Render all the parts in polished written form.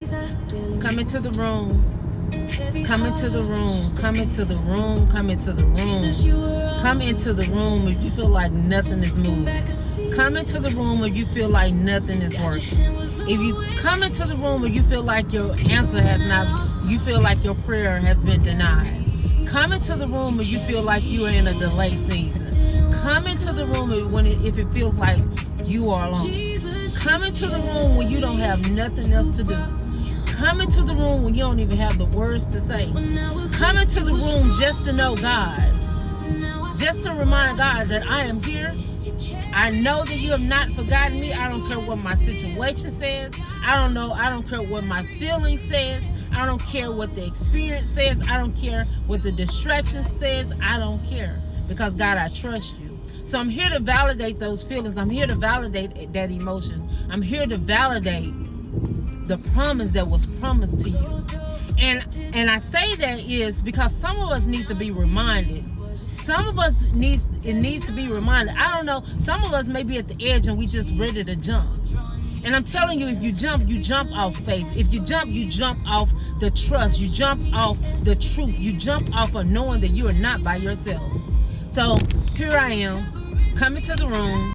Come into the room. Come into the room. Come into the room. Come into the room. Come into the room if you feel like nothing is moving. Come into the room if you feel like nothing is working. If you come into the room and you feel like your answer has not, you feel like your prayer has been denied. Come into the room if you feel like you are in a delayed season. Come into the room if it feels like you are alone. Come into the room when you don't have nothing else to do. Come into the room when you don't even have the words to say. Come into the room just to know God. Just to remind God that I am here. I know that you have not forgotten me. I don't care what my situation says. I don't care what my feeling says. I don't care what the experience says. I don't care what the distraction says. I don't care. Because God, I trust you. So I'm here to validate those feelings. I'm here to validate that emotion. I'm here to validate the promise that was promised to you. And I say that is because some of us need to be reminded. Some of us needs to be reminded. I don't know. Some of us may be at the edge and we just ready to jump. And I'm telling you, if you jump off faith. If you jump off the trust. You jump off the truth. You jump off of knowing that you are not by yourself. So here I am, coming to the room.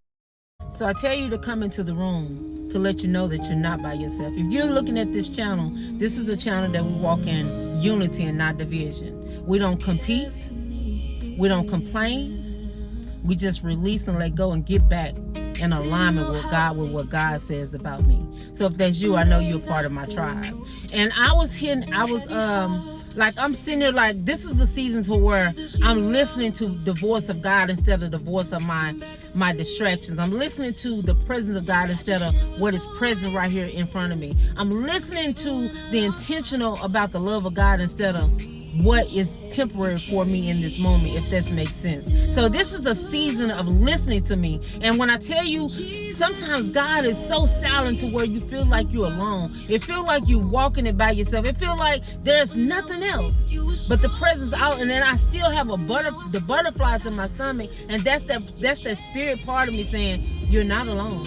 So I tell you to come into the room to let you know that you're not by yourself. If you're looking at this channel, this is a channel that we walk in unity and not division. We don't compete. We don't complain. We just release and let go and get back in alignment with what God says about me. So if that's you, I know you're part of my tribe. And I'm sitting there like, this is the season to where I'm listening to the voice of God instead of the voice of my distractions. I'm listening to the presence of God instead of what is present right here in front of me. I'm listening to the intentional about the love of God instead of what is temporary for me in this moment, if that makes sense. So this is a season of listening to me. And when I tell you, sometimes God is so silent to where you feel like you're alone. It feels like you're walking it by yourself. It feels like there's nothing else but the presence out. And then I still have the butterflies in my stomach. And that's that spirit part of me saying, you're not alone.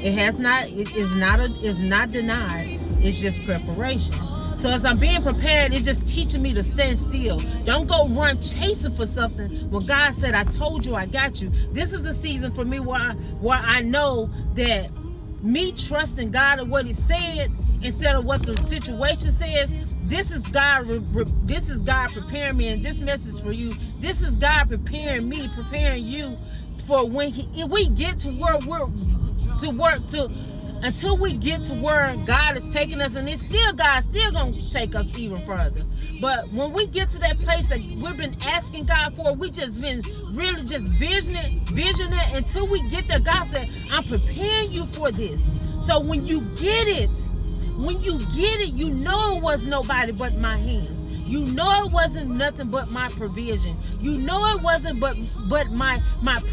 It's not denied. It's just preparation. So as I'm being prepared, it's just teaching me to stand still. Don't go run chasing for something when God said, I told you I got you. This is a season for me where I know that me trusting God and what he said instead of what the situation says, this is God preparing me. And this message for you, this is God preparing me, preparing you for when we get to where until we get to where God is taking us, and it's still God's still gonna take us even further. But when we get to that place that we've been asking God for, we just been really just visioning it until we get there. God said, I'm preparing you for this. So when you get it, you know it was nobody but my hands. You know it wasn't nothing but my provision. You know it wasn't but my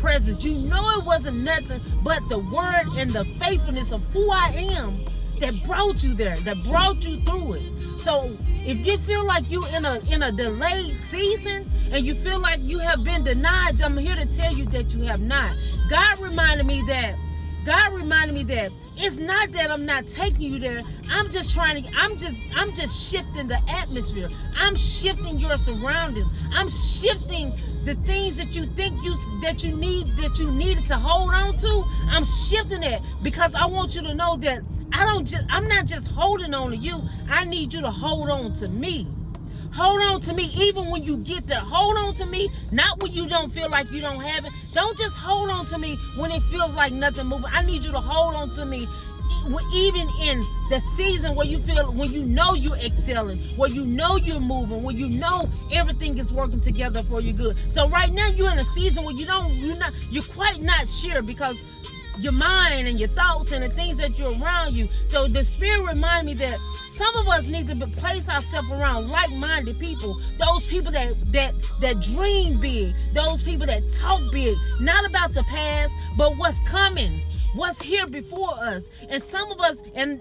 presence. You know it wasn't nothing but the word and the faithfulness of who I am that brought you there, that brought you through it. So if you feel like you in a delayed season and you feel like you have been denied, I'm here to tell you that you have not. God reminded me that it's not that I'm not taking you there. I'm just shifting the atmosphere. I'm shifting your surroundings. I'm shifting the things that you think you needed to hold on to. I'm shifting it because I want you to know that I'm not just holding on to you. I need you to hold on to me. Hold on to me even when you get there. Hold on to me, not when you don't feel like you don't have it. Don't just hold on to me when it feels like nothing moving. I need you to hold on to me even in the season where when you know you're excelling, where you know you're moving, where you know everything is working together for your good. So right now you're in a season where you're quite not sure because your mind and your thoughts and the things that you're around you. So the Spirit reminded me that some of us need to place ourselves around like-minded people. Those people that dream big. Those people that talk big. Not about the past, but what's coming. what's here before us. And some of us, and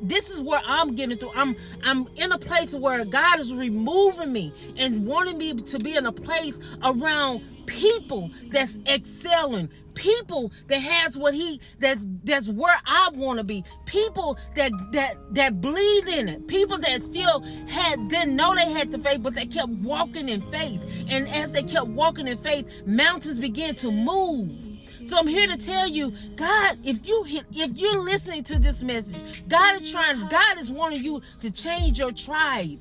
this is where I'm getting through. I'm in a place where God is removing me and wanting me to be in a place around people that's excelling, people that has what that's where I want to be, people that believe in it, people that still didn't know they had the faith, but they kept walking in faith. And as they kept walking in faith, mountains began to move. So I'm here to tell you, God, if you're listening to this message, God is wanting you to change your tribe,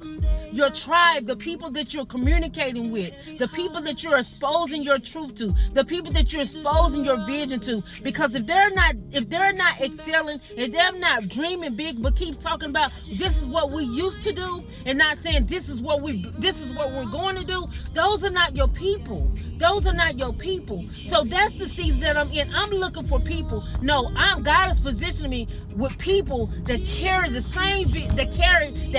the people that you're communicating with, the people that you're exposing your truth to, the people that you're exposing your vision to. Because if they're not excelling, if they're not dreaming big, but keep talking about this is what we used to do, and not saying this is what we're going to do, those are not your people. Those are not your people. So that's the season that I'm in. I'm looking for people. No, God is positioning me with people that carry that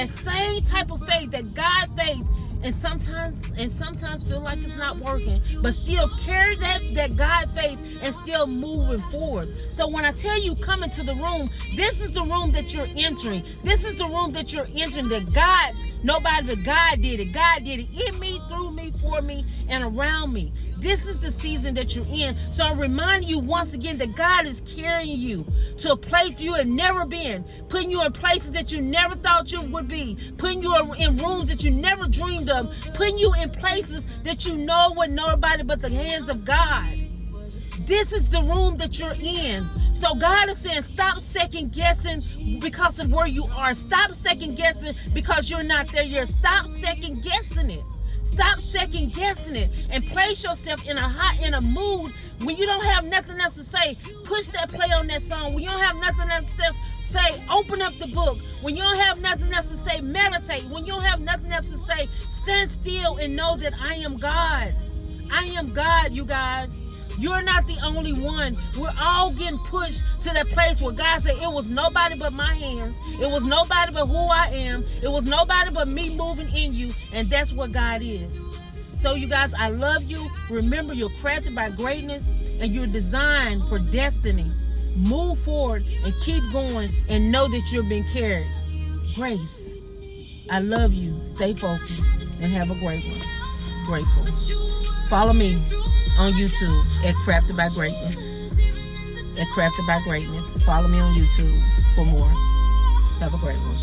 same type of faith, that God faith, and sometimes feel like it's not working, but still carry that God faith and still moving forward. So when I tell you come into the room, this is the room that you're entering. This is the room that you're entering, that God, nobody but God did it. God did it in me, through me, for me, and around me. This is the season that you're in. So I'm reminding you once again that God is carrying you to a place you have never been, putting you in places that you never thought you would be, putting you in rooms that you never dreamed of, putting you in places that you know with nobody but the hands of God. This is the room that you're in. So God is saying, stop second guessing because of where you are. Stop second guessing because you're not there yet. Stop second guessing it. Stop second guessing it and place yourself in a mood when you don't have nothing else to say. Push that play on that song. When you don't have nothing else to say, open up the book. When you don't have nothing else to say, meditate. When you don't have nothing else to say, stand still and know that I am God. I am God, you guys. You're not the only one. We're all getting pushed to that place where God said it was nobody but my hands. It was nobody but who I am. It was nobody but me moving in you. And that's what God is. So you guys, I love you. Remember, you're crafted by greatness and you're designed for destiny. Move forward and keep going and know that you're being carried. Grace. I love you. Stay focused and have a great one. Grateful. Follow me on YouTube at Crafted by Greatness. At Crafted by Greatness. Follow me on YouTube for more. Have a great one.